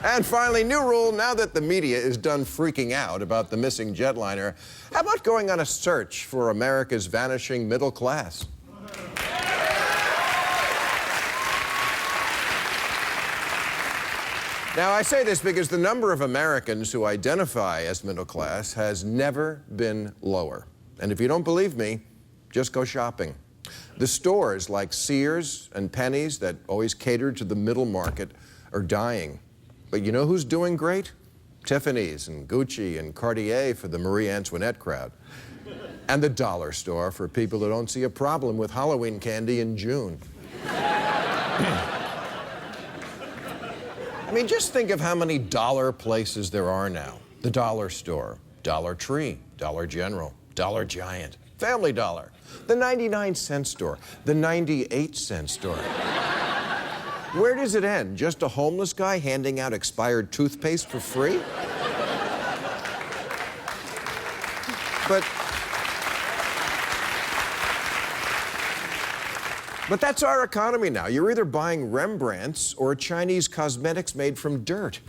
And finally, new rule, now that the media is done freaking out about the missing jetliner, how about going on a search for America's vanishing middle class? Now, I say this because the number of Americans who identify as middle class has never been lower. And if you don't believe me, just go shopping. The stores like Sears and Penny's that always cater to the middle market are dying. But you know who's doing great? Tiffany's and Gucci and Cartier for the Marie Antoinette crowd. And the dollar store for people who don't see a problem with Halloween candy in June. I mean, just think of how many dollar places there are now. The dollar store, Dollar Tree, Dollar General, Dollar Giant, Family Dollar, the 99-cent store, the 98-cent store. Where does it end? Just a homeless guy handing out expired toothpaste for free? But that's our economy now. You're either buying Rembrandts or Chinese cosmetics made from dirt.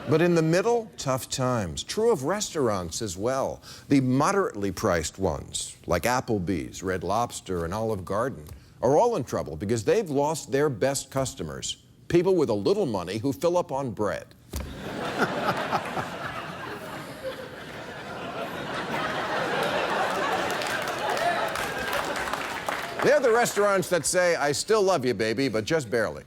But in the middle, tough times. True of restaurants as well. The moderately priced ones, like Applebee's, Red Lobster, and Olive Garden, are all in trouble because they've lost their best customers, people with a little money who fill up on bread. They're the restaurants that say, I still love you, baby, but just barely.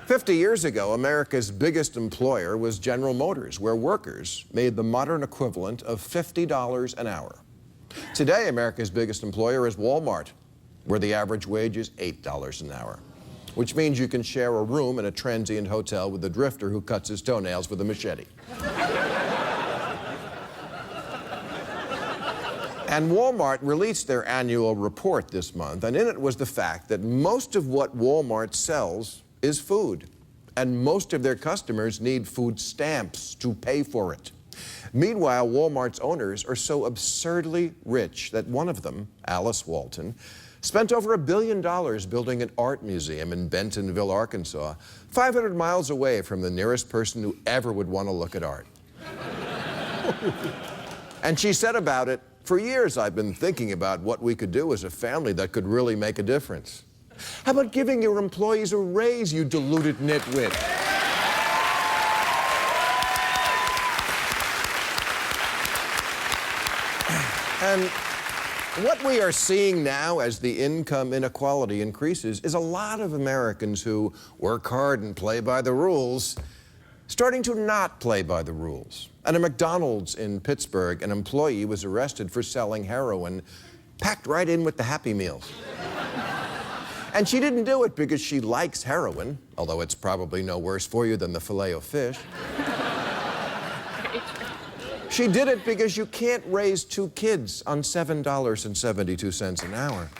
50 years ago, America's biggest employer was General Motors, where workers made the modern equivalent of $50 an hour. Today, America's biggest employer is Walmart, where the average wage is $8 an hour, which means you can share a room in a transient hotel with a drifter who cuts his toenails with a machete. And Walmart released their annual report this month, and in it was the fact that most of what Walmart sells is food, and most of their customers need food stamps to pay for it. Meanwhile, Walmart's owners are so absurdly rich that one of them, Alice Walton, spent over $1 billion building an art museum in Bentonville, Arkansas, 500 miles away from the nearest person who ever would want to look at art. And she said about it, for years I've been thinking about what we could do as a family that could really make a difference. How about giving your employees a raise, you deluded nitwit? And what we are seeing now as the income inequality increases is a lot of Americans who work hard and play by the rules starting to not play by the rules. At a McDonald's in Pittsburgh, an employee was arrested for selling heroin, packed right in with the Happy Meals. And she didn't do it because she likes heroin, although it's probably no worse for you than the Filet-O-Fish. She did it because you can't raise 2 kids on $7.72 an hour.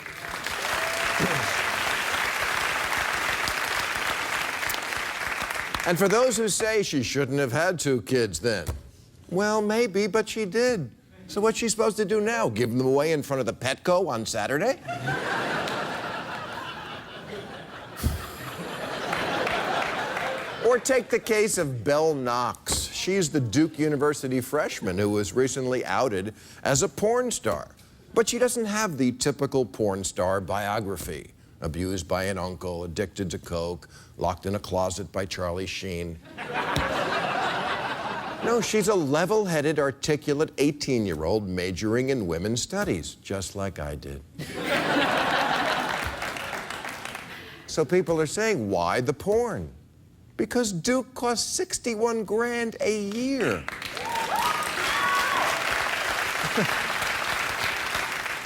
And for those who say she shouldn't have had 2 kids then, well, maybe, but she did. So what's she supposed to do now? Give them away in front of the Petco on Saturday? Or take the case of Belle Knox. She's the Duke University freshman who was recently outed as a porn star. But she doesn't have the typical porn star biography. Abused by an uncle, addicted to coke, locked in a closet by Charlie Sheen. No, she's a level-headed, articulate 18-year-old majoring in women's studies, just like I did. So people are saying, why the porn? Because Duke costs 61 grand a year.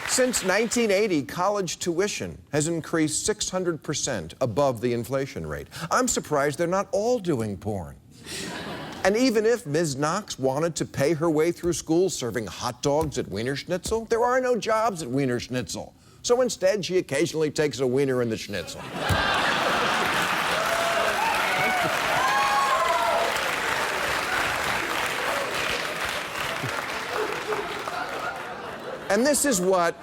Since 1980, college tuition has increased 600% above the inflation rate. I'm surprised they're not all doing porn. And even if Ms. Knox wanted to pay her way through school serving hot dogs at Wiener Schnitzel, there are no jobs at Wiener Schnitzel. So instead, she occasionally takes a wiener in the schnitzel. And this is what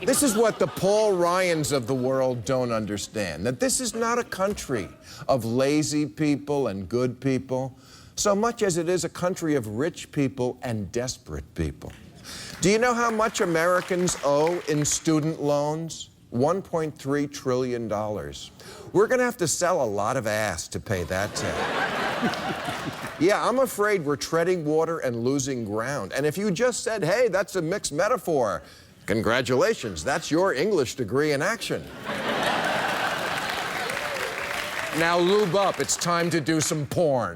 This is what the Paul Ryans of the world don't understand, that this is not a country of lazy people and good people, so much as it is a country of rich people and desperate people. Do you know how much Americans owe in student loans? $1.3 trillion. We're going to have to sell a lot of ass to pay that tab. Yeah, I'm afraid we're treading water and losing ground. And if you just said, hey, that's a mixed metaphor, congratulations, that's your English degree in action. Now lube up, it's time to do some porn.